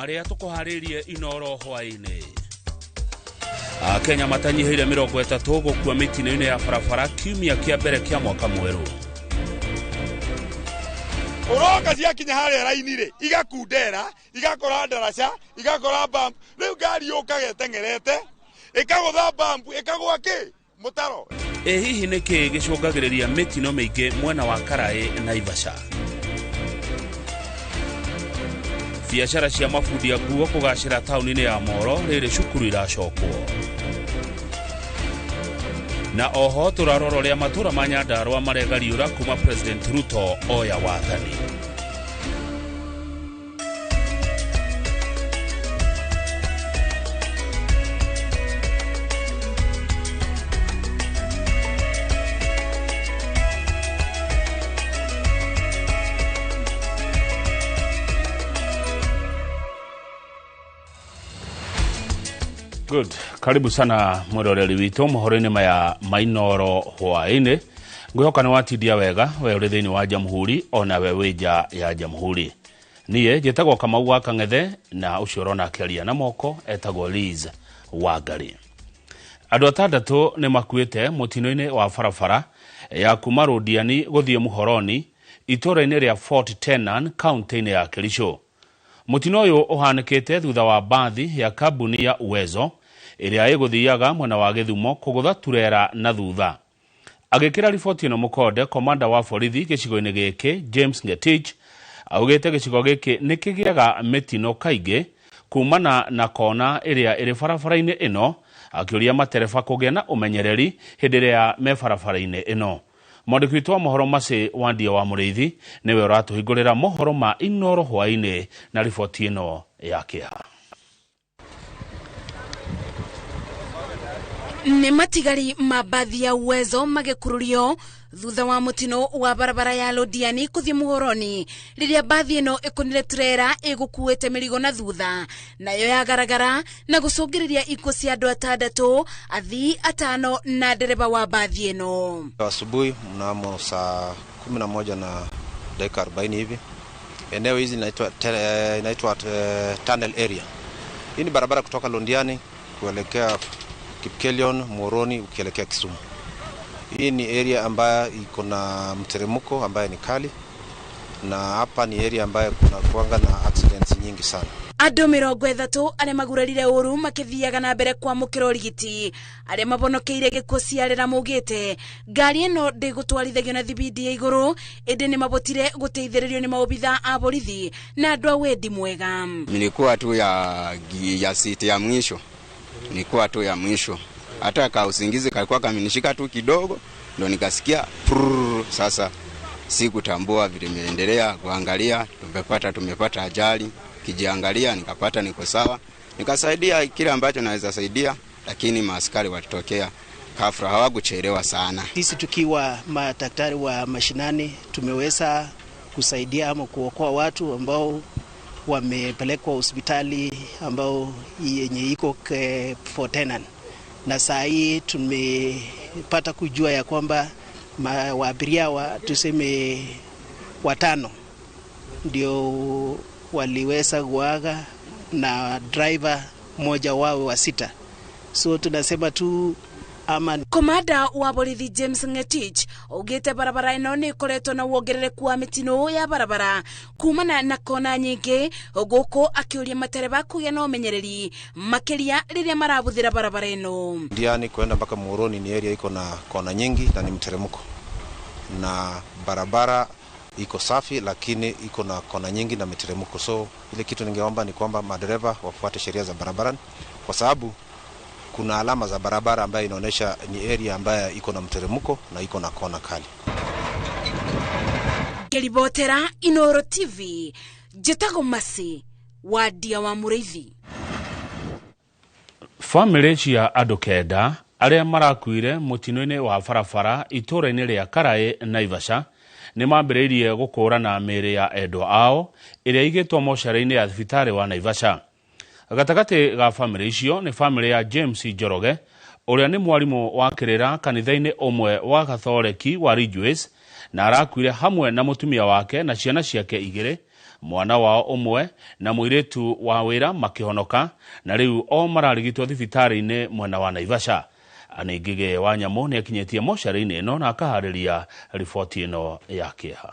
Maria tukuharirie Inoro hwaini. Kenya matanyihire 30 gukua mitino-ini ya barabara kiumia kia mbere kia mwaka mweru. Uroka cia kinya haria rainire igakundera igakora ndaraca igakora bump riu ngari yuka getengerete ikagutha bump ikagwa ki mutaro. Hihi niki gicungagiriria mitino miingi mwena wa Karae na Ivasha. Biashara cia mafundi ya nguo kugacira tauni-ini ya Moro riri cukuru iracokwo. Na oho turaroro ria matura ma Nyandarua maregariura kuma President Ruto oya wathani. Good. Karibu sana mwiroreri witu mohoro-ini maya Mainoro hwaini. Ngwihoka ni watidia wega we uri thiini wa Jamhuri ona we wija ya Jamhuri. Niye njitagwo Kamau wa Kang'ethe na ucio urona akiaria na moko etagwo Liz Wangari. Andu 6 ni makuite mutino-ini wa barabara ya kuma Rodiani guthie Muhoroni itura-ini ria Fort Tenan county-ini ya Kericho. Mutino uyu uhanikite thutha wa bathi ya kambuni ya Uwezo iria iguthiaga mwena wa Githumo kugutha turera na thutha. Agikira riboti ino Mukonde, komanda wa borithi gicigo-ini giki James Ngetich augite gicigo giki nikigiaga mitino kaingi kumana na kona iria iri barabara-ini ino, akiuria matereba kugia na umenyereri hindi iria me barabara-ini ino. Mwandiki witu wa mohoro Masi Wandia wa Muriithi niwe uratuhingurira mohoro ma Inoro hwaini na riboti ino ya kiha. Ni matigari mabathi ya Uwezo magikururio thutha wa mutino wa barabara ya Rodiani kuthie Muhoroni riria bathi ino ikunire trera igukuite mirigo na thutha nayo yagaragara na gucungiriria ikuo cia andu 6, athii 5 na dereba wa bathi ino. Asubuhi mnamo saa 11 na dakika 40 hivi eneo hizi inaitwa tunnel area. Hii ni barabara kutoka Londiani kuelekea Kipkelion, Muhoroni ukielekea Kisumu. Hii ni area ambayo iko na mteremko ambayo ni kali, na hapa ni area ambayo kuna kuanga na accidents nyingi sana. Andu 30 aria magurarire uru makithiaga na mbere kwa mukiro rigiti aria mabonokeire gikuo ciarira mugite ngari ino ndigutwarithagio na thibidi ya iguru indi ni mabotire guteithiririo ni maobitha a borithi na andu a wendi mwega. Nilikuwa tu ya siti ya mwisho, nilikuwa tu ya mwisho, hata ka usingizi kalikuwa kaminishika tu kidogo, ndo nikasikia sasa sikutambua vile imeendelea. Kuangalia tumepata ajali, kijiangalia nikapata niko sawa, nikasaidia kile ambacho naweza saidia, lakini maaskari walitokea kafra, hawakuchelewa sana. Sisi tukiwa madaktari wa mashinani tumeweza kusaidia ama kuokoa watu ambao wamepelekwa hospitali ambao yenye iko Fort Tenan, na saa hii tumepata kujua ya kwamba waabiria wa tuseme 5 ndio waliweza kuaga na driver mmoja wao wa 6. So tunasema tu ama. Komanda wa borithi James Ngetich ugite barabara ino ni koretwo na wongerereku wa mitino ya barabara kumana na kona nyingi, guku akiuria matereba kugia na umenyereri makiria riria marabuthira barabara ino. Ndiani kwenda mpaka Muhoroni ni area iko na kona nyingi na ni mteremko, na barabara iko safi lakini iko na kona nyingi na miteremko. So ile kitu ningeomba ni kwamba madereva wafuate sheria za barabarani, kwa sababu kuna alama za barabara ambayo inaonyesha ni area ambayo iko na mteremko na iko na kona kali. Gelibotera Inoro TV, jetago Masi Wandia wa Muriithi. Family cia andu 9 aria marakuire mutino-ini wa barabara itura-ini ria Karae na Ivasha ni mambiriirie gukurana miri ya endwa ao iria igitwo mochari-ini ya thibitari wa Naivasha. Gatagati ga family icio ni family ya James Njoroge uria ni mwarimu wa kirira kanitha-ini umwe wa Gathoreki wa Ridgeways na arakuire hamwe na mutumia wake na ciana ciake 2 mwana wao umwe na muiretu wa wira makihonoka na riu o mararigitwo thibitari-ini mwena wa Naivasha. Anigige wa Nyamu ni akinyetie moshari-ini ino na akahariria riboti ino ya kieha.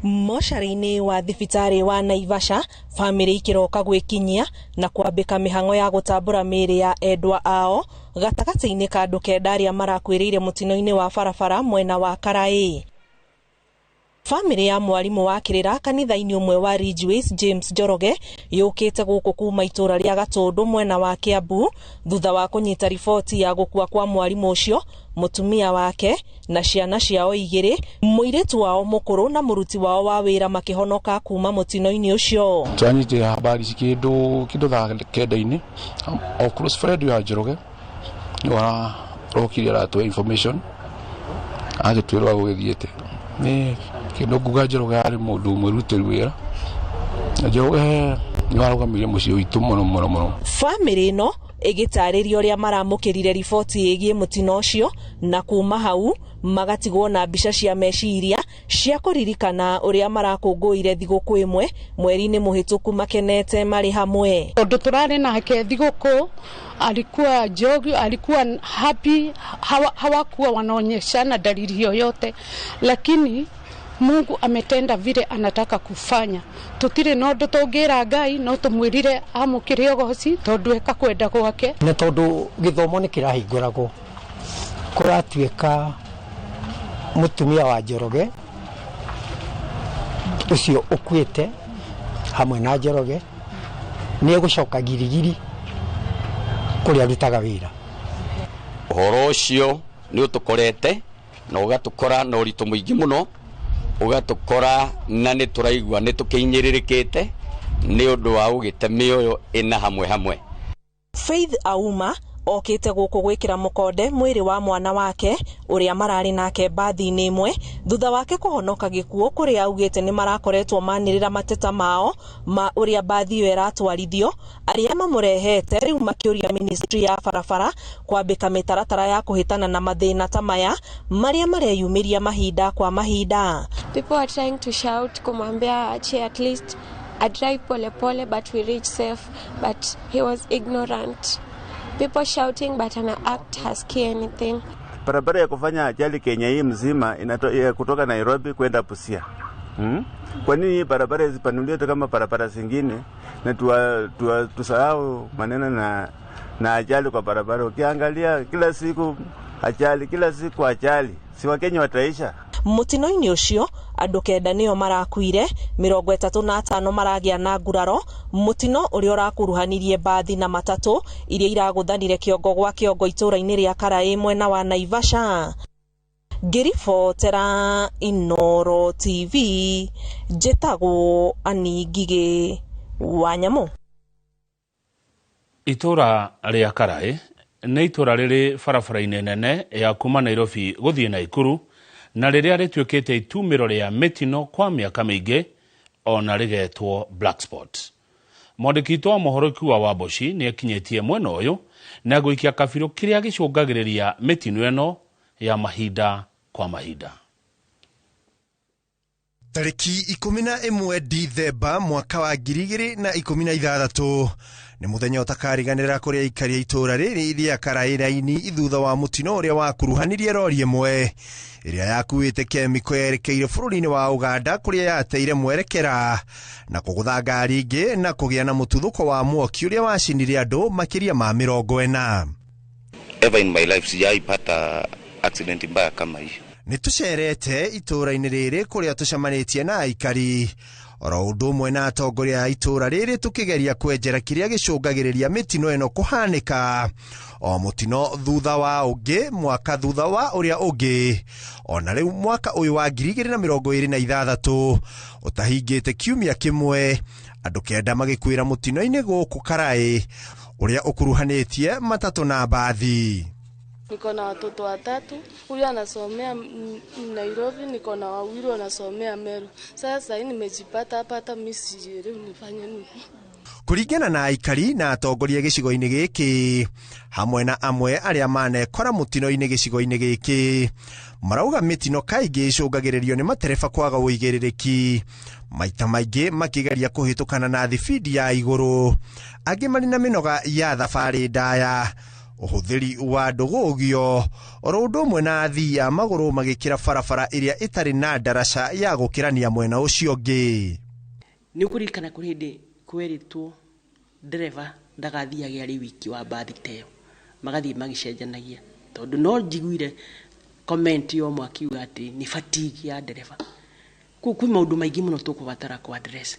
Moshari-ini wa thibitari wa Naivasha, family ikiroka gwikinyia na kwambika mihango ya gutambura miri ya endwa ao gatagati-ini ka andu kenda aria marakwirire mutino-ini wa barabara mwena wa Karai. Family ya mwarimu wa Kirira kanitha-ini umwe wa Ridgeways James Njoroge yukite guku kuma itura ria Gatundu mwena wa Kiambu thutha wa kunyita riboti ya gukua kwa mwarimu ucio, mutumia wake na ciana ciao igiri, muiretu wao mukuru na muruti wao wa wira makihonoka kuma mutino-ini ucio. Twanyite habari cikindu thaa kenda-ini o close friend ya Njoroge wa rokiri aratwe information agitwirwa gugithiete ni kindu nguga Njoroge ari mundu mwirutiri wira Njoroge ni warugamirie mucio witu muno. Family no igitaririo uria maramukirire riboti igie mutino ucio na kuma hau magatigwo na mbica cia meciria cia kuririkana uria marakunguire thiguku imwe mweri-ini muhituku makenete mari hamwe. Tondu turari nake thiguku alikuwa jogi, alikuwa happy, hawakuwa wanaonyeshana dalili yoyote, lakini Mungu ametenda vile anataka kufanya. Tutire no ndutungira Ngai no tumwirire amukire ogoci tondu eka kwenda gwake. Ne tondu githomo ni kirahinguragwo kuratuika mutumia wa Njoroge ucio ukwite hamwe na Njoroge ni egucoka girigiri kuria rutaga wira. Uhoro ucio ni utukorete na ugatukora na uritu muingi muno, ugatukora na ni turaigua ni tukinyiririkite ni undu wa ugite mioyo ina hamwe. Faith Auma okite guku gwikira mukonde mwiri wa mwana wake uria marari nake bathi-ini imwe thutha wake kuhonoka gikuo kuria augite ni marakoretwo manirira mateta mao ma uria bathi iyo iratwarithio, aria mamurehete riu makiuria ministry ya barabara kwambika mitaratara ya kuhitana na mathina ta maya maria mareyumiria mahinda kwa mahinda. People are trying to shout kumwambia ache at least a drive pole pole, but we reach safe, but he was ignorant. People shouting but ana act haski anything. Barabara ya kufanya ajali Kenya hii mzima kutoka Nairobi kwenda Busia. Kwa nini barabara zipanuliwe kama barabara zingine na tusahau maneno na ajali kwa barabara? Ukiangalia kila siku ajali, si Wakenya wataisha? Mutino-ini ucio andu kenda nio marakuire, 35 maragia na nguraro, mutino uria urakuruhanirie bathi na matatu iria iraguthanire kiongo gwa kiongo itura-ini ria Karai mwena wa Naivasha. Ngiribotera Inooro TV, njitagwo Anigige wa Nyamu. Itura ria Karai ni itura riri barabara-ini nene ya kuma Nairobi guthie Naikuru na riria rituikite itumiro ria mitino kwa miaka mingi ona rigetwo black spot. Mwandikitwo mohoroku wa Waboshi ni akinyetie mwena uyu na guikia kabiru kiria gicungagiriria mitino eno ya mahinda kwa mahinda. Tariki 11 Dithemba mwaka wa 2016 ni muthenya utakariganira kuria ikaria itura riri ria Karai raini thutha wa mutino uria wakuruhanirie rori imwe iria yakuite kemiko yerekeire bururi-ini wa Uganda kuria yateire mwerekera na kugutha ngari ingi na kugia na mututhuko wa mwoki uria wacinire andu makiria ma 40. Ever in my life sijaipata accident mbaya kama hiyo. Nitucerete itura-ini riri kuria tucemanitie na aikari oro undu umwe na atongoria itura riri tukigeria kwenjera kiria gicungagiriria mitino eno kuhanika o mutino thutha wa ungi mwaka thutha wa uria ungi. Ona riu mwaka uyu wa 2026 utahingite kiumia kimwe andu kenda magikwira mutino-ini guku Karai uria ukuruhanitie matatu na bathi. Niko na watoto watatu, huyu anasomea Nairobi, niko na wawili wanasomea Meru. Sasa hii nimejipata hapa, hata mimi sielewi nifanye nini. Kuringana na aikari na atongoria gĩcigo-inĩ gĩkĩ hamwe na amwe arĩa manekora mũtino-inĩ gĩcigo-inĩ gĩkĩ, marauga mĩtino kaingĩ icũngagĩrĩrio nĩ matereba kwaga ũigĩrĩrĩki, maita maingĩ makĩgeria kũhĩtũkana na thibidi ya igũrũ, angĩ marĩ na mĩnoga ya thabarĩ ndaya, ũhũthĩri wa ndũgũgio, oro ũndũ ũmwe na athii a magũrũ magĩkĩra barabara ĩrĩa ĩtarĩ na ndaraca ya gũkĩrania mwena ũcio ũngĩ. Nĩ kũririkana kũrĩ hĩndĩ kweritwo ndereba ndagathiage arĩ wiki wa mbathi teyo, magathiĩ magĩcenjanagia, tondũ no njiguire comment yo mwakiuga atĩ nĩ fatigue ya ndereba. Kwĩ maũndũ maingĩ mũno tũkũbatara kwa address.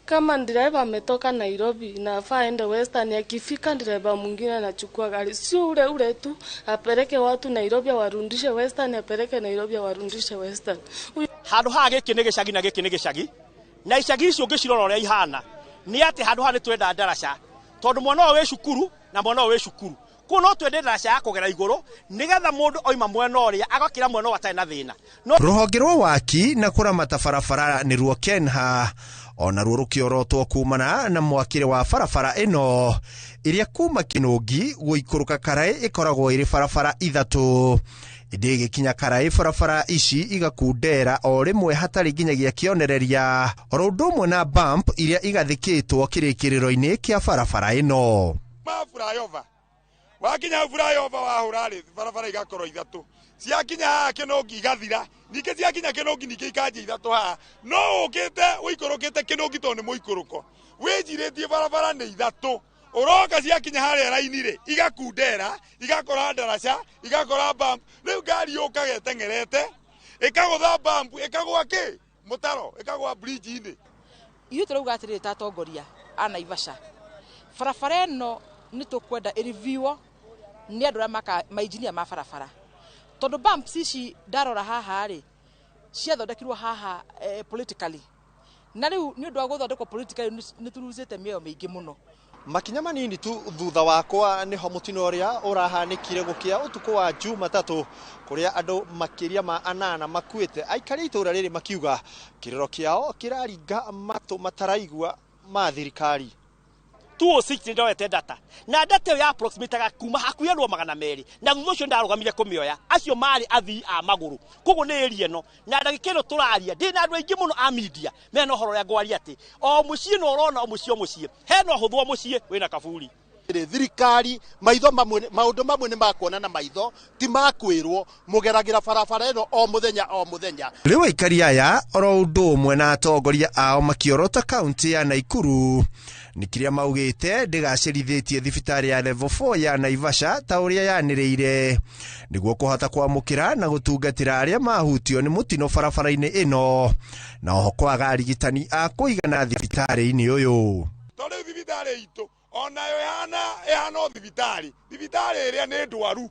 Kama dereva ametoka Nairobi na aende Western, akifika dereva mwingine anachukua gari, sio ule tu apeleke watu Nairobi warundishe Western, apeleke Nairobi warundishe Western. Handu ha gĩkĩ nĩ gĩcagi na gĩkĩ nĩ gĩcagi, na icagi icio ngĩcirora ũrĩa ihana nĩ atĩ handu ha nĩ twenda ndaraca, tondũ mwana ũyũ wĩ cukuru na mwana ũyũ wĩ cukuru, kuo no twende ndaraca ya kũgera igũrũ nĩgetha mũndũ oima mwena ũrĩa agakĩra mwena watarĩ na thĩna. Rũhonge rwa waki na kũramata barabara nĩruo KENHA ona ruo rũkĩorotwo kumana na mwakĩre wa barabara ĩno ĩrĩa kuma Kĩnũngi gũikũrũka Karaĩ ĩkoragwo ĩrĩ barabara ithatũ, ĩndĩ ĩgĩkinya Karaĩ barabara ici igakundera o rĩmwe hatarĩ nginyagia kĩonereria, oro ũndũ ũmwe na bump iria igathĩkĩtwo kĩrĩkĩrĩro-inĩ kĩa barabara ĩno. Wakinya flyover wahũra rĩ barabara igakorwo ithatũ, ciakinya haha Kĩnũngi igathira, ningĩ ciakinya Kĩnũngi ningĩ ikanjia ithatũ haha, no ũkĩte ũikũrũkĩte Kĩnũngi tondũ nĩ mũikũrũko, wĩnjirĩtie barabara nĩ ithatũ, ũroka ciakinya harĩa raini rĩ igakundera, igakora ndaraca, igakora bump, rĩu ngari yũkaga ĩtengerete ĩkagũtha bump, ĩkagwa kĩ mũtaro, ĩkagwa bridge-inĩ. Ithuĩ tũrauga atĩrĩrĩ ta atongoria a Naivasha, barabara ĩno nĩ tũkwenda ĩrĩviewwo nĩ andũ arĩa mainjinia ma barabara, tondũ bumps ici ndarora haha rĩ ciathondekirwo haha politically, na rĩu nĩ ũndũ wa gũthondekwo politically nĩ turuzĩte mĩoyo mĩingĩ mũno. Makinya manini tu thutha wakwa nĩho mũtino ũrĩa ũrahanĩkire gũkĩa ũtukũ wa Jumatatũ, kũrĩa andũ makĩria ma 8 makuĩte, aikari itũra rĩrĩ makiuga kĩrĩro kĩao kĩraringa matũ mataraigua ma thirikari. 206 ndoete data na data yo ya approximate kuma hakuhĩ andũ 200 na thutha ũcio ndarũgamire kũmĩoya, acio marĩ athii a magũrũ, koguo nĩ ĩrĩa ĩno na ndagĩka ĩno tũraria ndĩ na andũ aingĩ mũno a media mena ũhoro ya ngwaria atĩ o mũciĩ no ũrona o mũciĩ hena ũhũthũ wa mũciĩ wĩna kaburi. Thirikari maitho mamwe maũndũ mamwe nĩ makuona na maitho ti makwĩrwo mũgeragĩra barabara ĩno o mũthenya. Rĩu aikari aya oro ũndũ ũmwe na atongoria ao makiorota kaunti ya Naikuru nĩ kĩrĩa maugĩte ndĩgacĩrithĩtie thibitarĩ ya level 4 ya Naivasha ta ũrĩa yanĩrĩire nĩguo kũhota kwamũkĩra na gũtungatĩra arĩa mahutio nĩ mũtino barabara-inĩ ĩno na oho kwaga arigitani a kũigana thibitarĩ-inĩ ũyũ. Tondũ thibitarĩ itũ onayo ihana o thibitarĩ ĩrĩa nĩ ndwaru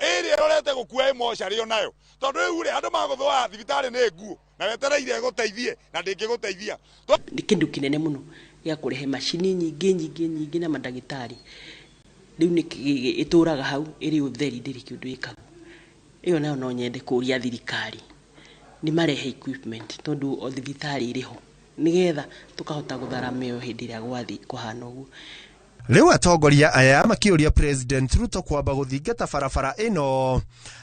ĩrĩa ĩrorete gũkua emocarĩ onayo, tondũ rĩu rĩ andũ magũthũa thibitarĩ nĩ nguo na wetereire gũteithie na ndĩngĩgũteithia. Nĩ kĩndũ kĩnene mũno ya kũrehe macini nyingĩ na mandagĩtarĩ, rĩu nĩ ĩtũraga hau ĩrĩ ũtheri ndĩrĩ kĩndũ ĩkaga. Ĩyo nayo no nyende kũria thirikari nĩ marehe equipment, tondũ o thibitarĩ ĩrĩho nĩgetha tũkahota gũthara mĩoyo hĩndĩ ĩrĩa gwathi kũhana ũguo. Rĩu atongoria aya makĩũria President Ruto kwamba gũthingata barabara ĩno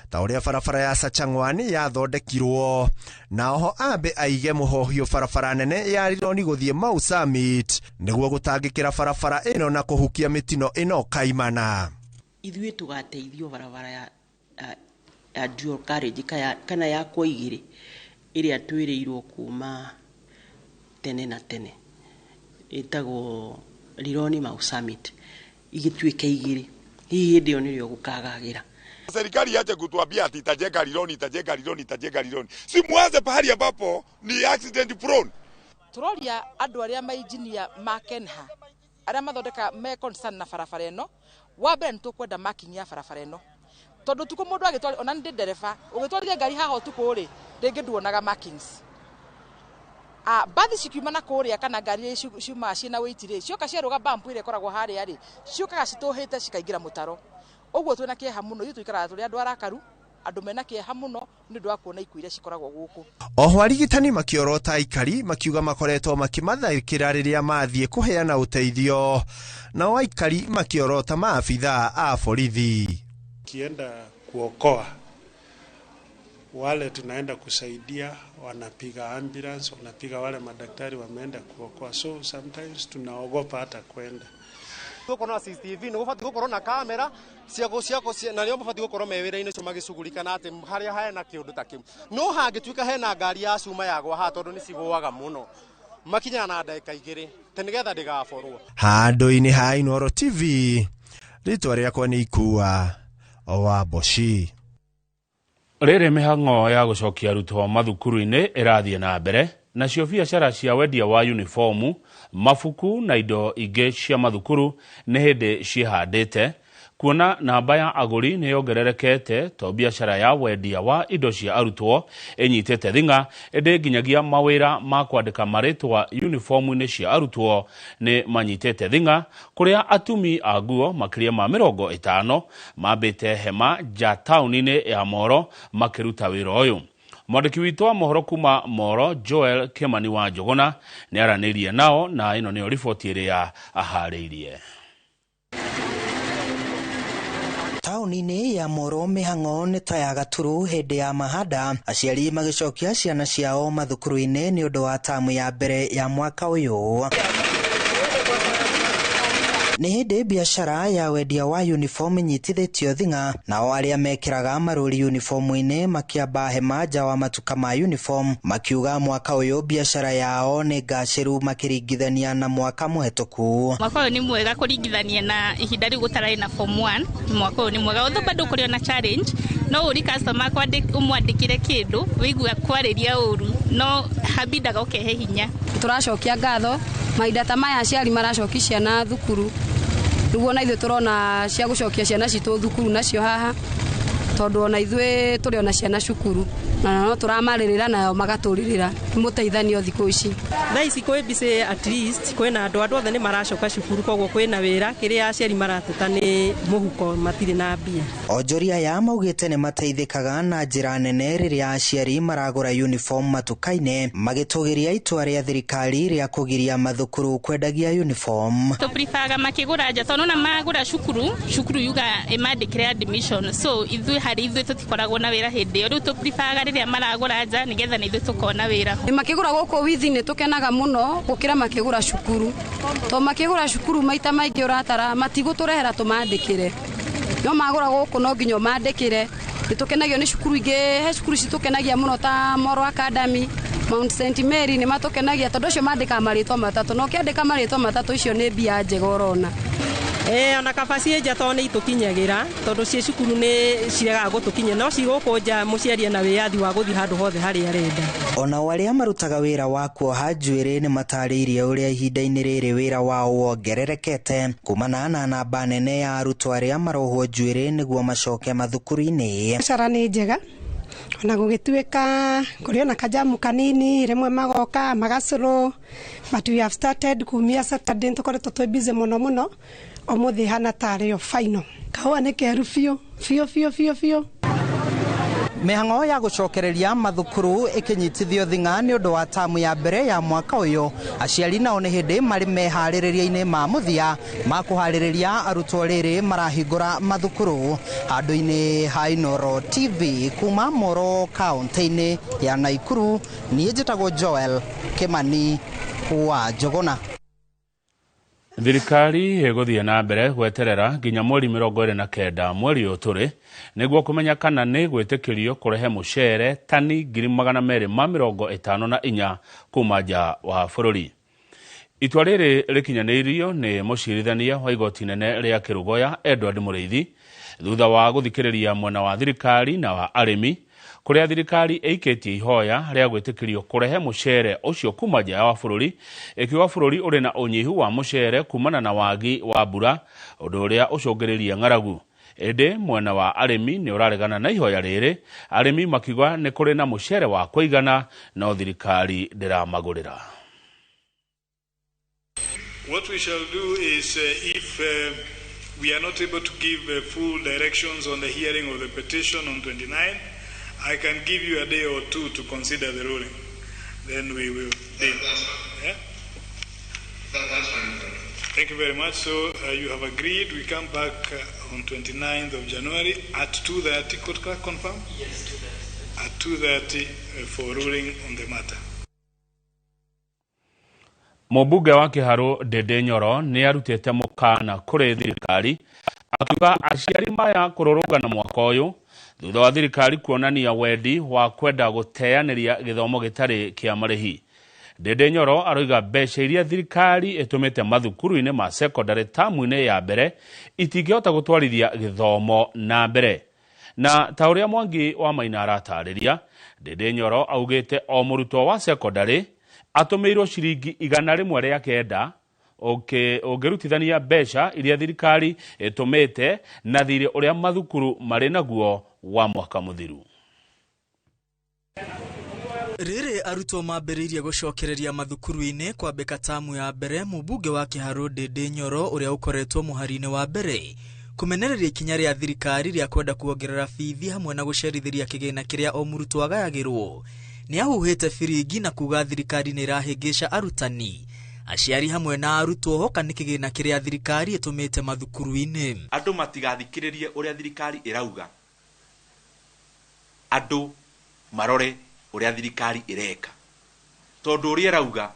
ta ũrĩa barabara ya Sachang'wani yathondekirwo, na oho ambe aige mũhohio barabara nene ya Rironi gũthiĩ Mau Summit nĩguo gũtangĩkĩra barabara ĩno na kũhukia mĩtino ĩno kaimana. Ithuĩ tũgateithio barabara ya dual carriage kana ya kwa igĩrĩ ĩrĩa twĩrĩirwo kuma tene na tene ĩtagwo Rironi Mau Summit igĩtuĩka igĩrĩ, hihi hĩndĩ ĩyo nĩrĩo gũkagagĩra. Serikali yache kutuambia ati itajenga Rironi. Si mwanze pahali ambapo ni accident prone. Turoria andũ arĩa mainjinia ma KENHA arĩa mathondeka me concern na barabara ĩno, wa mbere nĩ tũkwenda marking ya barabara ĩno, tondũ tuko mũndũ agĩtwara ona ndĩ ndereba ũgĩtwarithia ngari haha ũtukũ rĩ rĩngĩ nduonaga markings. Bathi cikiuma na kũrĩa kana ngari ciuma ciĩna weight rĩ cioka ciarũga bump ĩrĩa ĩkoragwo harĩa rĩ ciokaga citũhĩte cikaingĩra mũtaro. Ũguo twĩna kĩeha mũno, ithuĩ tũikaraga tũrĩ andũ arakaru andu mena kieha muno ni ndu wa kuona ikuire cikoragwo guku. Oho arigitani makiorota aikari makiuga makoretwo makimatharikira riria mathie kuheana uteithio, nao aikari makiorota maafitha a borithi. Kienda kuokoa wale tunaenda kusaidia, wanapiga ambulance, wanapiga wale madaktari wameenda kuokoa, so sometimes tunaogopa hata kwenda. Tukorwo na CCTV no gufati gukorwo na kamera ciago na rĩo mabati gukorwo mewĩra-inĩ cio magĩcugurikana atĩ harĩa hena kĩũndũ ta kĩu no hangĩtuĩka hena ngari ya cuma yagwa ha tondũ nĩ cigũaga mũno makinya na ndagĩka igĩrĩ te nĩgetha ndĩgaborwo. Handũ-inĩ ha Inooro TV rĩtwa rĩakwa nĩ Ikua wa Boshi. Rĩrĩ mĩhang'o ya gũcokia arutwo mathukuru-inĩ ĩrathiĩ na mbere, nacio biacara cia wendia wa uniformu, mabuku na indo ingĩ cia mathukuru nĩ hĩndĩ ciĩhandĩte, kuona namba ya agũri nĩ yongererekete to biacara ya wendia wa indo cia arutwo ĩnyitĩte thing'a, ĩndĩ nginyagia mawĩra ma kwandĩka marĩtwa uniformu-inĩ cia arutwo nĩ manyitĩte thing'a, kũrĩa atumi a nguo makĩria ma 50 mambĩte hema nja taũni-inĩ ya Moro makĩruta wĩra ũyũ. Mwandĩki witũ wa mohoro kuma Moro Joel Kimani wa Njogona nĩ aranĩirie nao, na ĩno nĩyo riboti ĩrĩa aharĩirie. Taũni-inĩ ya Moro mĩhang'o nĩ ta ya gaturu hĩndĩ ya mahanda, aciari magĩcokia ciana ciao mathukuru-inĩ nĩ ũndũ wa tamu ya mbere ya mwaka ũyũ. Nĩ hĩndĩ biacara ya wendia wa uniform nyitithĩtio thing'a, nao arĩa mekĩraga marũri uniformu-inĩ makĩamba hema nja wa matuka ma uniform makiuga mwaka ũyũ biacara yao nĩ ngacĩru makĩringithania na mwaka mũhetũku. Mwaka ũyũ nĩ mwega kũringithania na ihinda rĩu gũtararĩ na form 1. Mwaka ũyũ nĩ mwega, although bado kũrĩ na challenge, no ũri customer ũmwandĩkire kĩndũ wĩigua kwarĩria ũru, no habindaga ũkehe hinya. Tũracokia ngatho mahinda ta maya aciari maracokia ciana thukuru, nĩguo na ithuĩ tũrona cia gũcokia ciana citũ thukuru nacio haha, tondũ ona ithuĩ tũrĩ ona ciana cukuru na no tũramarĩrĩra nayo magatũrĩrĩra mũteithanio thikũ ici. Thaa ici kwĩ mbice at least kwĩna andũ othe nĩ maracoka cukuru, koguo kwĩna wĩra, kĩrĩa aciari marateta nĩ mũhuko matirĩ na mbia. Onjoria ya maugĩte nĩ mateithĩkaga na njĩra nene rĩrĩa aciari maragũra uniform matuka-inĩ, magĩtũgĩria itua rĩa thirikari rĩa kũgiria mathukuru kwendagia uniform. Tũprifaga makĩgũra nja, tondũ na magũra cukuru yuga ĩmandĩkĩre admission, so ithuĩ harĩ ithuĩ tũtikoragwo na wĩra hĩndĩ ĩyo, rĩu tũprifaga rĩrĩa maragũra nja nĩgetha na ithuĩ tũkona wĩra. Makĩgũra gũkũ withi nĩ tũkenaga mũno gũkĩra makĩgũra cukuru, to makĩgũra cukuru maita maingĩ ũratara matigũtũrehera tũmandĩkĩre, no magũra gũkũ no nginya mandĩkĩre. Nĩtũkenagio nĩ cukuru ingĩ, he cukuru citũkenagia mũno ta Moro Academy, Mount St Mary nĩ matũkenagia tondũ ũcio mandĩka marĩtwa matatũ, no kĩandĩka marĩtwa matatũ icio nĩ mbia njega ũrona. Ona kabaci nja to nĩ itũkinyagĩra, tondũ cie cukuru nĩ ciregaga gũtũkinya, no cigũkũ nja mũciari na wĩyathi wa gũthiĩ handũ hothe harĩa arenda. Ona arĩa marutaga wĩra wa kuoha njuĩrĩ nĩ matarĩirie ũrĩa ihinda-inĩ rĩrĩ wĩra wao wongererekete kumana na namba nene ya arutwo arĩa marohwo njuĩrĩ nĩguo macoke mathukuru-inĩ. Biacara nĩ njega, ona gũgĩtuĩka kũrĩ ona kajamu kanini, rĩmwe magoka magacũrũ, but we have started kumia Saturday tũkoretwo twĩ busy mũno ũmũthĩ hana tarĩo final. Kahũa nĩ keru biũ. Mĩhang'o ya gũcokereria mathukuru ĩkĩnyitithio thing'a nĩ ũndũ wa tamu ya mbere ya mwaka ũyũ, aciari nao nĩ hĩndĩ marĩ meharĩrĩria-inĩ ma mũthia ma kũharĩrĩria arutwo rĩrĩ marahingũra mathukuru. Handũ-inĩ ha Inooro TV kuma Moro kaunti-inĩ ya Naikuru, niĩ njĩtagwo Joel Kimani wa Njogona. Thirikari ĩgũthiĩ na mbere gweterera nginya mweri 29 mweri ũyũ tũrĩ nĩguo kũmenya kana nĩ gwĩtĩkĩrio kũrehe mũcere tani 254 kuma nja wa bũrũri. Itua rĩrĩ rĩkinyanĩirio nĩ mũcirithania wa igoti inene rĩa Kĩrũgoya Edward Mũrĩithi thutha wa gũthikĩrĩria mwena wa thirikari na wa arĩmi, kũrĩa thirikari ĩikĩtie ihoya rĩa gwĩtĩkĩrio kũrehe mũcere ũcio kuma nja wa bũrũri, ĩkiuga bũrũri ũrĩ na ũnyihu wa mũcere kumana na wagi wa mbura, ũndũ ũrĩa ũcũngĩrĩirie ng'aragu. Ĩndĩ mwena wa arĩmi nĩ ũraregana na ihoya rĩrĩ, arĩmi makiuga nĩ kũrĩ na mũcere wa kũigana no thirikari ndĩramagũrĩra. What we shall do is if we are not able to give full directions on the hearing of the petition on 29, I can give you a day or two to consider the ruling. Then we will deal. Yeah? That's fine. Thank you very much. So you have agreed. We come back on 29th of January at 2:30. Could clerk confirm? Yes, 2:30. At 2:30 for ruling on the matter. Mũmbunge wa Kĩharũ Ndĩndĩ Nyoro nĩ arutĩte mũkana kũrĩ thirikari akiuga aciari maya kũrũrũngana mwaka ũyũ thutha wa thirikari kuonania wendi wa kwenda gũteanĩria gĩthomo gĩtarĩ kĩa marĩhi. Ndĩndĩ Nyoro aroiga mbeca iria thirikari ĩtũmĩte mathukuru-inĩ ma secondary tamu-inĩ ya mbere itingĩhota gũtwarithia gĩthomo na mbere. Na ta ũrĩa Mwangi wa Maina aratarĩria, Ndĩndĩ Nyoro augĩte o mũrutwo wa secondary atũmĩirwo ciringi 100 rĩa kenda ũngĩrutithania mbeca iria thirikari ĩtũmĩte na thirĩ ũrĩa mathukuru marĩ naguo wa mwaka mũthiru. Rĩrĩ arutwo mambĩrĩirie gũcokereria mathukuru-inĩ kwambĩka tamu ya mbere, mũmbunge wa Kĩharũ Ndĩndĩ Nyoro ũrĩa ũkoretwo mũhari-inĩ wa mbere kũmenereria ikinya rĩa thirikari rĩa kwenda kuongerera bithi hamwe na gũcerithĩria kĩgĩna kĩrĩa o mũrutwo agayagĩrwo. Nĩ ahuhĩte biringi na kuga thirikari nĩ ĩrahĩngĩca arutani, aciari hamwe na arutwo hoka nĩ kĩgĩna kĩrĩa thirikari ĩtũmĩte mathukuru-inĩ. Andũ matigathikĩrĩrie ũrĩa thirikari ĩrauga, andũ marore ũrĩa thirikari ĩreka, tondũ ũrĩa ĩrauga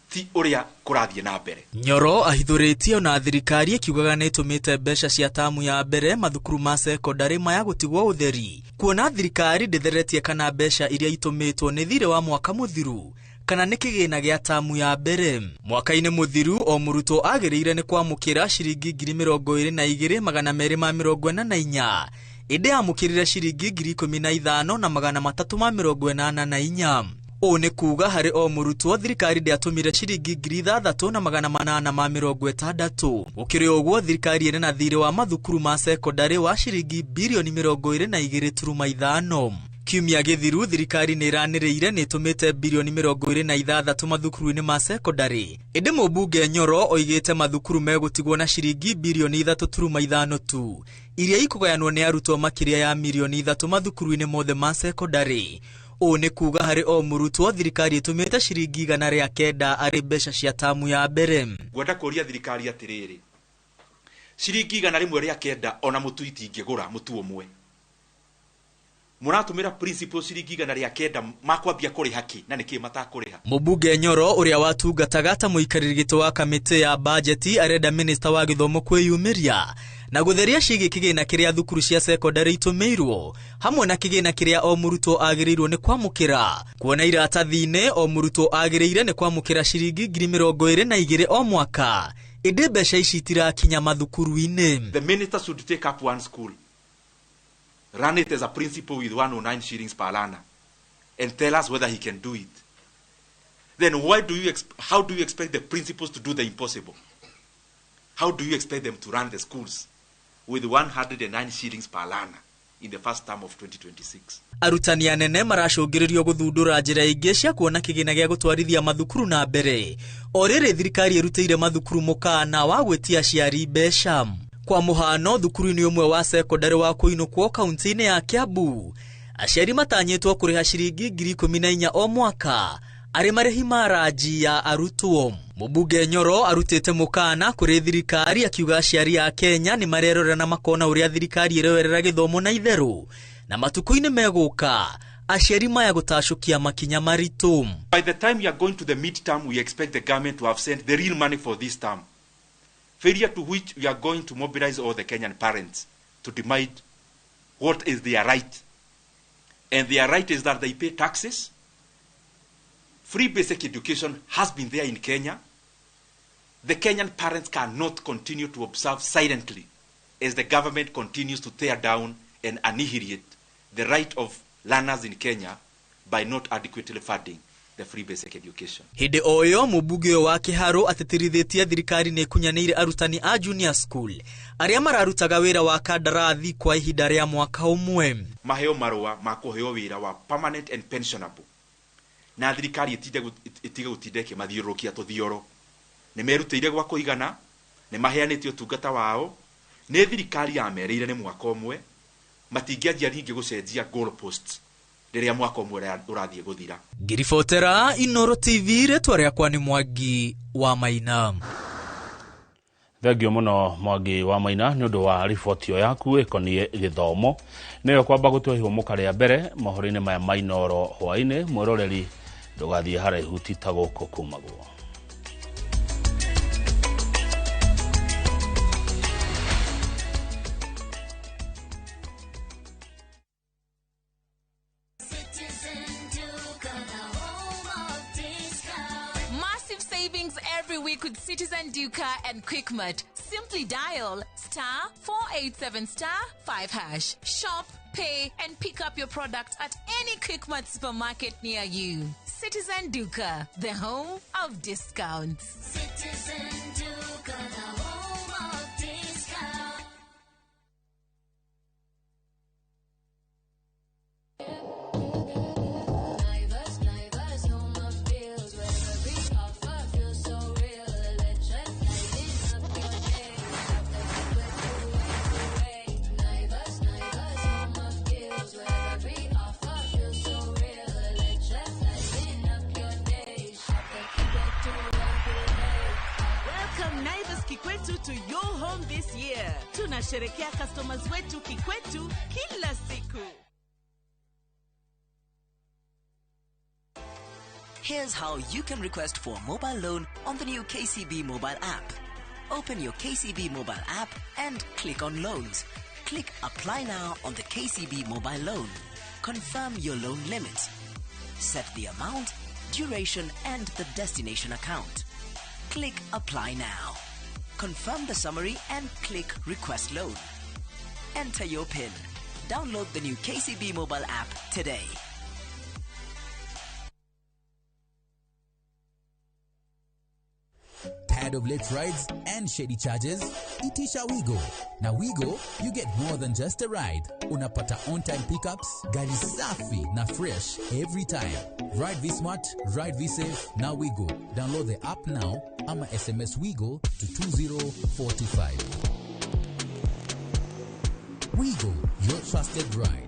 ti ũrĩa kũrathiĩ na mbere. Nyoro ahithũrĩtie na thirikari ĩkiugaga nĩ ĩtũmĩte mbeca cia tamu ya mbere mathukuru ma secondary maya gũtigwo ũtheri, kuona thirikari ndĩtheretie kana mbeca iria itũmĩtwo nĩ thirĩ wa mwaka mũthiru kana nĩ kĩgĩna gĩa tamu ya mbere. Mwaka-inĩ mũthiru o mũrutwo agĩrĩire nĩ kwamũkĩra ciringi 22,244 ĩndĩ amũkĩrire ciringi 15,384. Ũũ nĩ kuga harĩ o mũrutwo thirikari ndĩatũmire ciringi 6,860. Gũkĩrĩ ũguo thirikari ĩrĩ na thirĩ wa mathukuru ma secondary wa ciringi birioni 22.5. Kiumia gĩthiru thirikari nĩ ĩranĩrĩire nĩ ĩtũmĩte birioni 26 mathukuru-inĩ ma secondary. Ĩndĩ mũmbunge Nyoro oigĩte mathukuru megũtigwo na ciringi birioni 3.5 tu, iria ikũgayanwo nĩ arutwo makĩria ya milioni 3 mathukuru-inĩ mothe ma secondary. Ũũ nĩ kuga harĩ o mũrutwo thirikari ĩtũmĩte ciringi 109 arĩ mbeca cia tamu ya mbere. Ngwenda kũria thirikari atĩrĩrĩ, ciringi 109 ona mũtu itingĩgũra mũtu ũmwe. Mũratũmĩra principal ciringi 109 makwambia kũrĩha kĩ na nĩkĩ matakũrĩha. Mũmbunge Nyoro ũrĩa watungataga ta mũikarĩri gĩtĩ wa kamĩtĩ ya bajeti arenda minista wa gĩthomo kwĩyumĩria na gũtheria ciĩgiĩ kĩgĩna kĩrĩa thukuru cia secondary itũmĩirwo hamwe na kĩgĩna kĩrĩa o mũrutwo agĩrĩirwo nĩ kwamũkĩra. Kuona iratathi-inĩ o mũrutwo agĩrĩire nĩ kwamũkĩra ciringi 22,000 o mwaka, ĩndĩ mbeca ici itirakinya mathukuru-inĩ. The minister should take up one school, run it as a principal with 109 shillings per learner and tell us whether he can do it. Then how do you expect the principals to do the impossible? How do you expect them to run the schools with 109 shillings per learner in the first term of 2026? Arutani anene maracũngĩrĩrio gũthundũra njĩra ingĩ cia kuona kĩgĩna gĩa gũtwarithia mathukuru na mbere. O rĩrĩ thirikari ĩrutĩire mathukuru mũkana wa gwĩtia aciari mbeca. Kwa mũhano thukuru-inĩ ũmwe wa secondary wa Kũinũkwo kaunti-inĩ ya Kiambu, aciari matanyĩtwo kũrĩha ciringi 14,000 o mwaka arĩ marĩhi ma ranji ya arutwo. Mũmbunge Nyoro arutĩte mũkana kũrĩ thirikari akiuga aciari a Kenya nĩ marerora na makona ũrĩa thirikari ĩrewerera gĩthomo na itherũ, na matukũ-inĩ megũka aciari maya gũtacũkia makinya maritũ. By the time you are going to the mid-term, we expect the government to have sent the real money for this term. Failure to which we are going to mobilize all the Kenyan parents to demand what is their right. And their right is that they pay taxes. Free basic education has been there in Kenya. The Kenyan parents cannot continue to observe silently as the government continues to tear down and annihilate the right of learners in Kenya by not adequately funding the free basic education. Hĩndĩ oyo mũmbunge wa Kĩharũ atĩtĩrithĩtie thirikari nĩ kunyanĩire arutani a junior school arĩa mararutaga wĩra wa kandarathi kwa ihinda rĩa mwaka ũmwe. Maheo marũa ma kũheo wĩra wa permanent and pensionable. Na thirikari ĩtige gũtinda ĩkĩmathiũrũrũkia tũthioro. Nĩ merutĩire gwa kũigana, nĩ maheanĩte ũtungata wao, nä thirikari yamereire nä mwaka ũmwe matingĩanjia rĩngĩ gũcenjia goalposts rĩrĩa mwaka ũmwe ũrathiĩ gũthira. Ngiribotera Inooro TV rĩtwa rĩakwa nĩ Mwangi wa Maina. Thengio mũno Mwangi wa Maina nĩ ũndũ wa riboti ĩyo yaku ĩkoniĩ gĩthomo. Nĩyo kwamba gũtua ihũmũka rĩa mbere mohoro-inĩ maya ma Inooro hwaĩ-inĩ. Mwĩroreri ndũgathiĩ haraihu ti ta gũkũ kumagwo. With Citizen Duca and QuickMart. Simply dial *487*5#. Shop, pay, and pick up your product at any QuickMart supermarket near you. Citizen Duca, the home of discounts. Citizen Duca, the home of discounts. Kikwetu to your home this year. Tunasherekea customers wetu Kikwetu kila siku. Here's how you can request for a mobile loan on the new KCB mobile app. Open your KCB mobile app and click on loans. Click apply now on the KCB mobile loan. Confirm your loan limit. Set the amount, duration and the destination account. Click apply now. Confirm the summary and click Request Loan. Enter your PIN. Download the new KCB mobile app today. Tired of late rides and shady charges? Itisha Wigo. Now Wigo, you get more than just a ride. Unapata on-time pickups, gari safi na fresh every time. Ride V-Smart, ride V-Safe, now Wigo. Download the app now, ama SMS Wigo to 2045. Wigo, your trusted ride.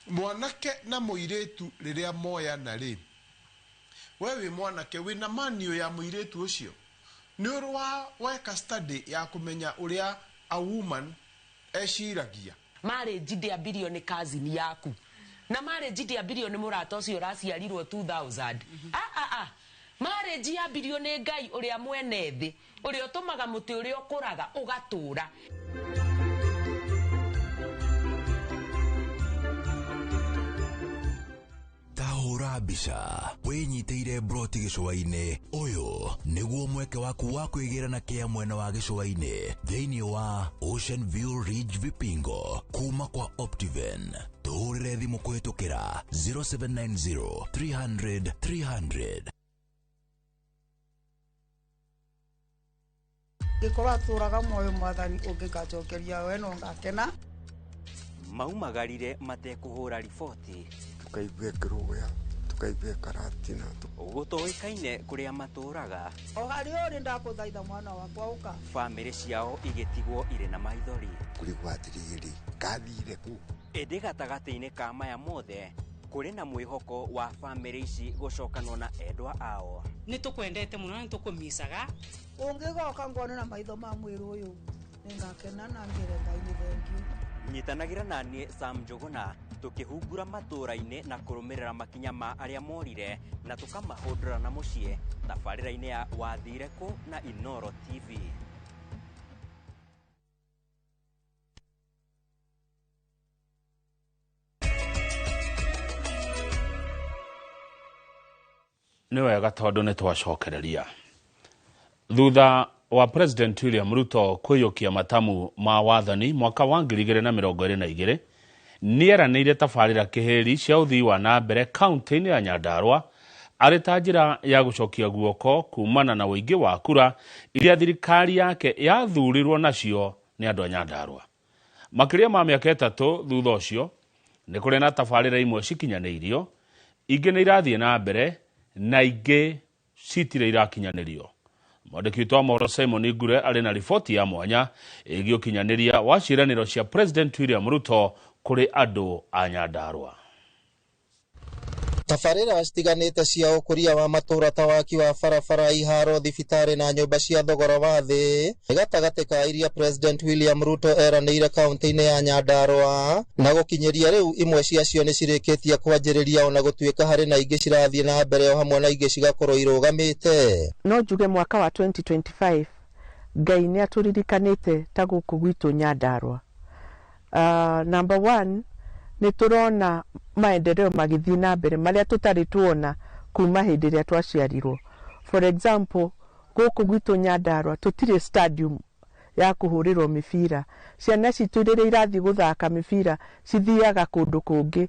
Mwanake na muiretu riria moya na ri wewe mwanake wina manio ya muiretu ucio ni urwa weka study ya kumenya uria a woman eciragia. Marriage dia bilioni kazi ni yaku na marriage dia bilioni murata ucio raciarirwo 2000. Marriage ya bilioni ngai uria mwene thi uria utumaga muti uria ukuraga ugatura. Tahura mbica winyiteire broti gicua-ini uyu niguo mweke waku wa kwigira na kia mwena wa gicua-ini thiini wa Ocean View Ridge Vipingo kuma kwa Optiven. Tuhurire thimu kuhitukira 0790 300 300. Gikora turaga moyo mwathani ungikacokeria we no ngakena. Maumagarire matekuhura riboti tukaigue kiruya tukaigue karatina gutoikaine kuria maturaga o hari uri ndakuthaitha mwana wakwa uka family ciao igetigwo ire na maithori kurigwatiriri kathire ku indi gatagati-ini ka maya mothe kuri na mwihoko wa family ici gucokanwo na endwa ao. Ni tukwendete muno ni tukumisaga ungigoka ngone na maitho ma mwiru uyu ningakena na ngire ngai ni thengiu. Nyitanagira nanie Sam Njuguna tukihungura matura-ini na kurumirira makinya ma aria morire na tukamahundura na mucie tabarira-ini ya Wathire Ku na Inooro TV. Ni wega tondu ni twacokereria thutha wa President William Ruto kwiyukia matamu ma wathani mwaka wa 2022 nieranĩire tabarĩra kĩhĩri cia ũthii wa na mbere kaunti-inĩ ya Nyandarua arĩ ta njĩra ya gũcokia guoko kumana na ũingĩ wa kura iria thirikari yake yathurirwo nacio nĩ andũ a Nyandarua. Makĩria ma mĩaka 3 thutha ũcio nĩ kũrĩ na tabarĩra imwe cikinyanĩirio, ingĩ nĩ irathiĩ na mbere na ingĩ citire irakinyanĩrio. Mwandĩki witũ wa mohoro Simon Ngure arĩ na riboti ya mwanya ĩgiĩ ũkinyanĩria wa ciĩranĩro cia President William Ruto kũrĩ andũ a Nyandarua. Tabarĩra citiganĩte cia ũkũria wa matũũra ta waki wa barabara, iharo, thibitarĩ na nyũmba cia thogora wa thĩ nĩ gatagatĩ ka iria President William Ruto eranĩire kaunti-inĩ ya Nyandarua, na gũkinyĩria rĩu imwe ciacio nĩ cirĩkĩtie kwanjĩrĩria ona gũtuĩka harĩ na ingĩ cirathiĩ na mbere o hamwe na ingĩ cigakorwo irũgamĩte. No njuge mwaka wa 2025 Ngai nĩ atũririkanĩte ta gũkũ gwitũ Nyandarua. Number 1 nĩ tũrona maendeleo magĩthiĩ na mbere marĩa tũtarĩ tuona kuma hĩndĩ ĩrĩa twaciarirwo. For example, gũkũ gwitũ Nyandarua tũtirĩ stadium ya kũhũrĩrwo mĩbira. Ciana citũ rĩrĩa irathiĩ gũthaka mĩbira cithiaga kũndũ kũngĩ.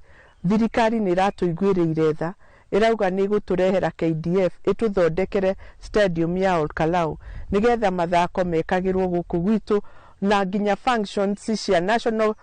Thirikari nĩ iratũiguĩrĩire tha, ĩrauga nĩ gũtũrehera KDF ĩtũthondekere stadium ya Olkalau nĩgetha mathako mekagĩrwo gũkũ gwitũ na nginya functions cia national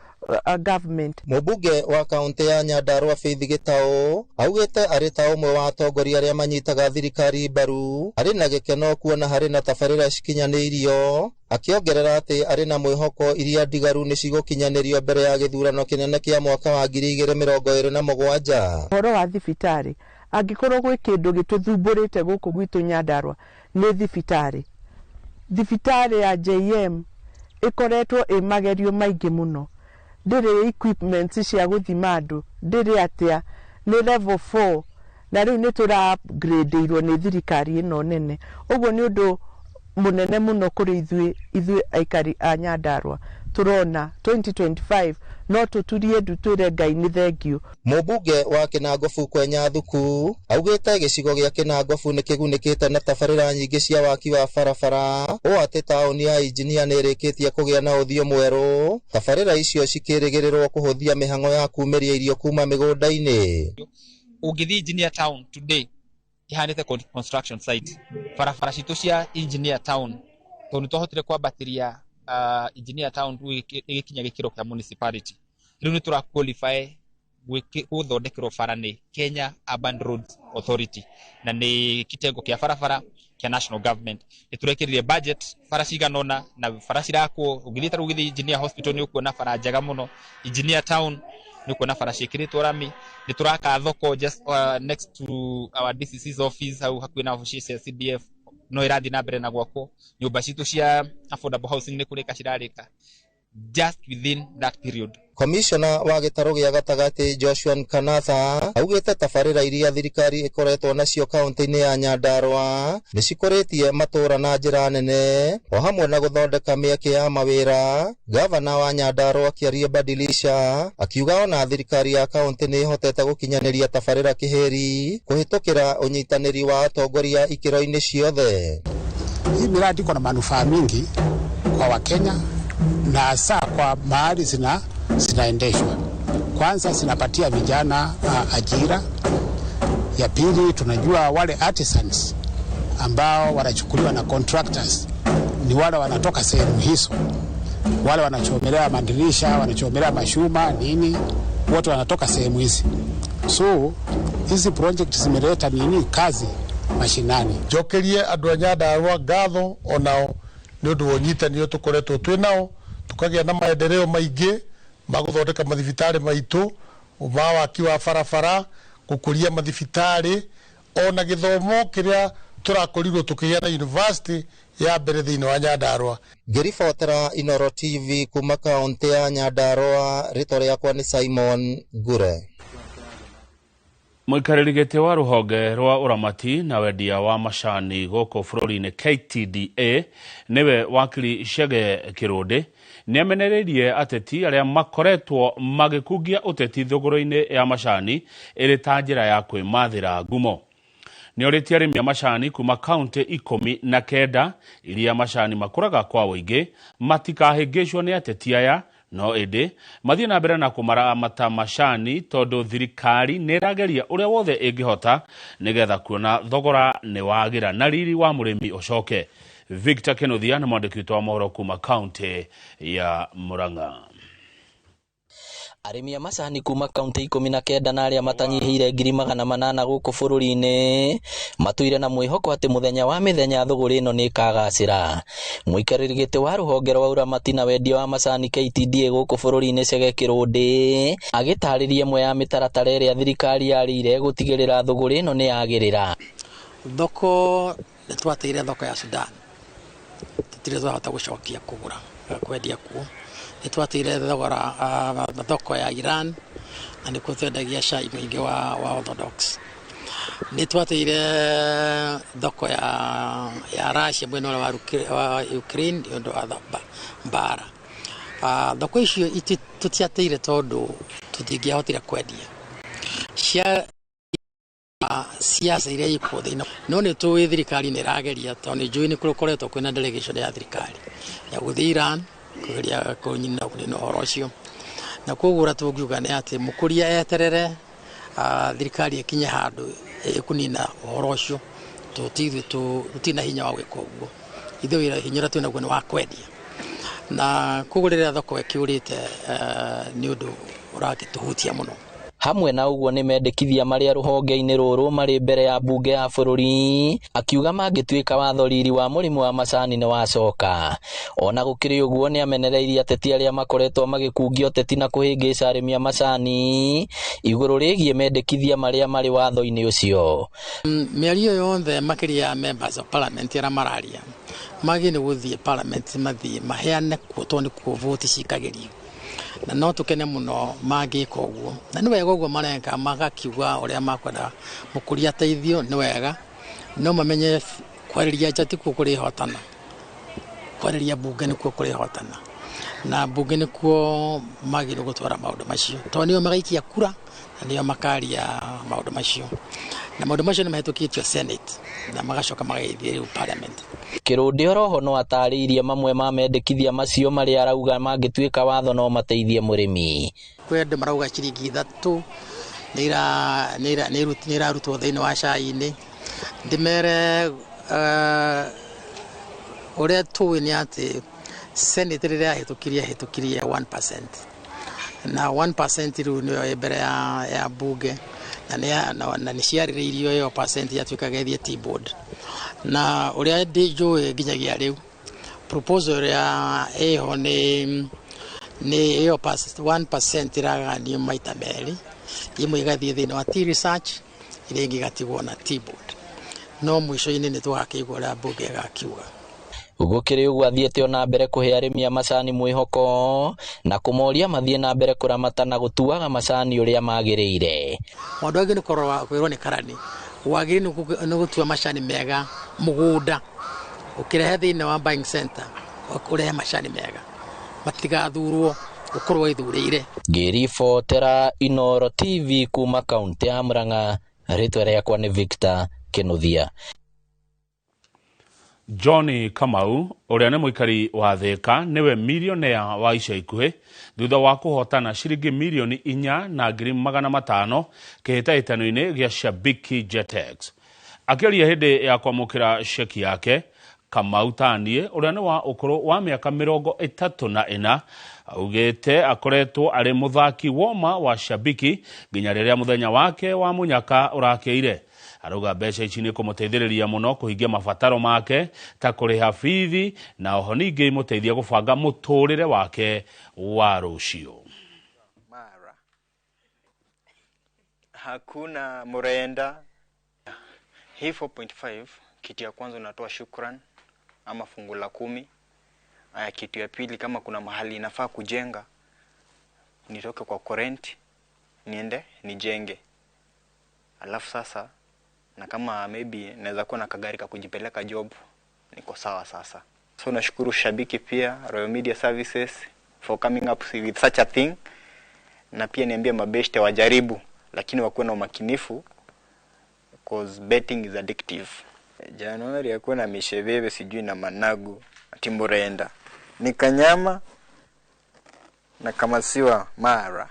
government. Mũmbunge wa kaunti ya Nyandarua Faith Gitau augĩte arĩ ta ũmwe wa atongoria arĩa manyitaga thirikari mbaru, arĩ na gĩkeno kuona harĩ na tabarĩra cikinyanĩirio, akĩongerera atĩ arĩ na mwĩhoko iria ndigaru nĩ cigũkinyanĩrio mbere ya gĩthurano kĩnene kĩa mwaka wa 2027. Ũhoro wa thibitarĩ, angĩkorwo gwĩ kĩndũ gĩtũthumbũrĩte gũkũ gwitũ Nyandarua nĩ thibitarĩ. Thibitarĩ ya JM ikoretwo magerio maingĩ mũno, ndĩrĩ equipments cia gũthima andũ, ndĩrĩ atĩa, nĩ level 4 na rĩu nĩ tũra upgradeirwo nĩ thirikari ĩno nene. Ũguo nĩ ũndũ mũnene mũno kũrĩ ithuĩ aikari a Nyandarua. Turona 2025 no tuturie ndu twĩre Ngai nĩ thengio. Mũmbunge wa Kinangofu Kwenya Thuku augĩte gĩcigo gĩa Kinangofu nĩ kĩgunĩkĩte na tabarĩra nyingĩ cia waki wa barabara, ũũ atĩ taũni ya Injinia nĩ ĩrĩkĩtie kũgĩa na ũthiũ mwerũ. Tabarĩra icio cikĩrĩgĩrĩrwo kũhũthia mĩhang'o ya kumĩria irio kuma mĩgũnda-inĩ. Ũngĩthiĩ Engineer Town today ihanĩte construction site. Barabara citũ cia Engineer Town tondũ twahotire kwambatĩria Engineer Town ĩgĩkinya gĩkĩro kĩa municipality. Rĩu nĩ tũra qualify gũthondekerwo bara nĩ Kenya Urban Roads Authority na nĩ kitengo kĩa barabara kĩa national government. Nĩ tũrekĩrire budget bara ciganona na bara cirakwo. Ũngĩthiĩ ta rũgĩthiĩ Engineer Hospital nĩ ũkuona bara njega mũno. Engineer Town nĩ ũkuona bara ciĩkĩrĩtwo rami. Nĩ tũraka thoko just next to our DCC's office hau hakuhĩ na office cia CDF no irathi na mbere na gwakwo. Nyũmba citũ cia affordable housing nĩ kũrĩka cirarĩka just within that period. Commissioner wa gĩtarũ gĩa gatagatĩ Joshua Nkanatha augĩte tabarĩra iria thirikari ĩkoretwo nacio kaunti-inĩ ya Nyandarua nĩ cikũrĩtie matũũra na njĩra nene, o hamwe na gũthondeka mĩeke ya mawĩra. Gavana wa Nyandarua Kĩarie Badilisha akiuga ona thirikari ya kaunti nĩ ĩhotete gũkinyanĩria tabarĩra kĩheri kũhĩtũkĩra ũnyitanĩri wa atongoria ikĩro-inĩ ciothe. Hii miradi iko na manufaa mingi kwa Wakenya na hasa kwa mahali zinaendeshwa. Kwanza zinapatia vijana ajira. Ya pili, tunajua wale artisans ambao wanachukuliwa na contractors ni wale wanatoka sehemu hizo, wale wanachomelea madirisha, wanachomelea mashuma nini, wote wanatoka sehemu hizi. So hizi project zimeleta kazi mashinani. Jokerie andũ a Nyandarua ngatho onao nĩ ũndũ wa ũnyitanĩri tũkoretwo twĩ nao, tukagĩa na maendeleo maingĩ ma gũthondeka mathibitarĩ maitũ, ma waki wa barabara, gũkũria mathibitarĩ, ona gĩthomo kĩrĩa tũrakorirwo tũkĩgĩa na university ya mbere thĩinĩ wa Nyandarua. Ngĩribotera Inooro TV kuma kaunti ya Nyandarua, rĩtwa rĩakwa nĩ Simon Ngure. Mũikarĩri gĩtĩ wa rũhonge rwa ũramati na wendia wa macani gũkũ bũrũri-inĩ KTDA nĩwe wakiri Chege Kĩrũndĩ nĩamenereirie ateti arĩa makoretwo magĩkungia ũteti thũgũrũ-inĩ ya macani ĩrĩ ta njĩra ya kwĩmathĩra ngumo. Nĩorĩtie arĩmi a macani kuma kaunti 19 iria macani makũraga kwa ũingĩ matikahĩngĩcwo nĩ ateti aya, no ĩndĩ mathiĩ na mbere na kũmaramata macani tondũ thirikari nĩ ĩrageria ũrĩa wothe ĩngĩhota nĩgetha kuona thogora nĩ wagĩra na riri wa mũrĩmi ũcoke. Victor Kenothia na mwandiki wetu wa mohoro kuma kaunti ya Murang'a. Arĩmi a macani kuma kaunti 19 na arĩa matanyihĩire 800 gũkũ bũrũri-inĩ matũire na mwĩhoko atĩ mũthenya wa mĩthenya thũgũrĩ ĩno nĩ ĩkagacĩra. Mũikarĩri gĩtĩ wa rũhonge rwa ũramati na wendia wa macani KTDA gũkũ bũrũri-inĩ Chege Kĩrũndĩ agĩtarĩria ĩmwe ya mĩtaratara ĩrĩa thirikari yarĩire gũtigĩrĩra thũgũrĩ ĩno nĩ yagĩrĩra. Thoko nĩ twatĩire thoko ya Sudan, tũtirĩ twahota gũcokia kũgũra kwendia kuo. Nitwatire thoko ya Iran na nikuo twendagia cai mwingi wa Orthodox. Nitwatire thoko ya Russia mwena wa Ukraine ndio wa mbara. Thoko icio tutiatire tondu tutingĩahotire kwendia. Siasa iria ikuo thĩinĩ no nĩ tũĩ thirikari nĩ ĩrageria tondũ njũĩ nĩ kũkoretwo kwĩna delegation ya thirikari ya gũthiĩ Iran kugeria kunyina kunino horocio na kugura tugiuga ni ati mukuria eterere thirikari ikinye handu kunina horocio tutina hinya wa gwika uguo ithuĩ hinya twina guo ni wa kwendia na kugurira thoko ikiurite ni undu urakituhutia muno. Hamwe na uguo nĩ mendekithia marĩa rũhonge-inĩ rũrũ marĩ mbere ya mbunge ya bũrũri akiuga mangĩtuĩka watho riri wa mũrimũ wa macani nĩ wacoka. Ona gũkĩrĩ ũguo nĩ amenereirie ateti arĩa makoretwo magĩkungia ũteti na kũhĩngĩca arĩmi a macani igũrũ rĩgiĩ mendekithia marĩa marĩ watho-inĩ ũcio. Mĩario yothe makĩria ya members of parliament arĩa mararia magĩrĩirwo gũthiĩ parliament mathiĩ maheane kuo tondũ nĩkuo vote cikagĩrio. Na no tukene muno magĩka ũguo na nĩ wega ũguo marenga magakiuga ũrĩa makwenda mũkũria teithio nĩ wega no mamenye kwarĩria njati kuo kũrĩ hotana, kwarĩria bunge nĩ kuo kũrĩ hotana na bunge nĩ kuo magĩrĩirwo gũtwara maũndũ macio tondũ nĩo magaikia kura na nĩo makaria maũndũ macio na maũndũ macio nĩ mahĩtũkĩtio Senate na magacoka magaithio rĩu parliament. Kĩrũndĩ oroho no atarĩirie mamwe ma mendekithia macio marĩa arauga mangĩtuĩka watho no mateithie mũrĩmi. Kwenda marauga ciringi 3 nĩ irarutwo thĩinĩ wa cai-inĩ ndimere ũrĩa tũĩ nĩ atĩ Senate rĩrĩa hĩtũkirie 1% na 1% rĩu nĩyo mbere ya bunge na nĩ ciarĩrĩirio ĩyo percent yatuĩkaga ĩthiĩ T-board na ũrĩa ndĩnjũĩ nginyagia rĩu proposal ya ĩho nĩ ĩyo 1% ĩraganio maita merĩ, imwe igathiĩ thĩinĩ wa T-research ĩrĩa ĩngĩ ĩgatigwo na T-board no mũico-inĩ nĩ tũgakĩigua ũrĩa bunge ĩgakiuga. Gũkĩrĩ ũguo athiĩte ona mbere kũhe arĩmi a macani mwĩhoko na kũmoria mathiĩ na mbere kũramata na gũtuaga macani ũrĩa magĩrĩire. Mũndũ agĩ nĩ kwĩrwo nĩ karani wagĩrĩ nĩ gũtua macani mega mũgũnda ũkĩrehe thĩinĩ wa buying center ũrehe macani mega matigathurwo ũkorwo ithurĩire. Ngĩribotera Inooro TV kuma kaunti ya Murang'a, rĩtwa rĩakwa nĩ Victor Kenothia. John Kamau ũrĩa nĩ mũikari wa Thika nĩwe milionea wa ica ikuhĩ thutha wa kũhotana ciringi milioni 4,500 kĩhĩtahĩtano-inĩ gĩa Shabiki Jetex. Akĩaria hĩndĩ ya kwamũkĩra ceki yake, Kamau Tanie ũrĩa nĩ wa ũkũrũ wa mĩaka 34 augĩte akoretwo arĩ mũthaki woma wa Shabiki nginya rĩrĩa mũthenya wake wa mũnyaka ũrakĩire. Arauga mbeca ici nĩ kũmũteithĩrĩria mũno kũhingia mabataro make ta kũrĩha bithi na oho ningĩ imũteithia gũbanga mũtũrĩre wake wa rũciũ. Hakuna murenda. Hii 4.5 kitu ya kwanza unatoa shukran ama fungu la 10. Aya kitu ya pili kama kuna mahali inafaa kujenga nitoke kwa korenti niende nijenge. Alafu sasa na kama maybe naweza kuwa na kagari ka kujipeleka job niko sawa sasa. So nashukuru Shabiki pia Royal Media Services for coming up with such a thing, na pia niambie mabeshte wajaribu lakini wakuwe na umakinifu because betting is addictive. Januari yakuwa na misheveve sijui na managu atimurenda ni kanyama na kama siwa mara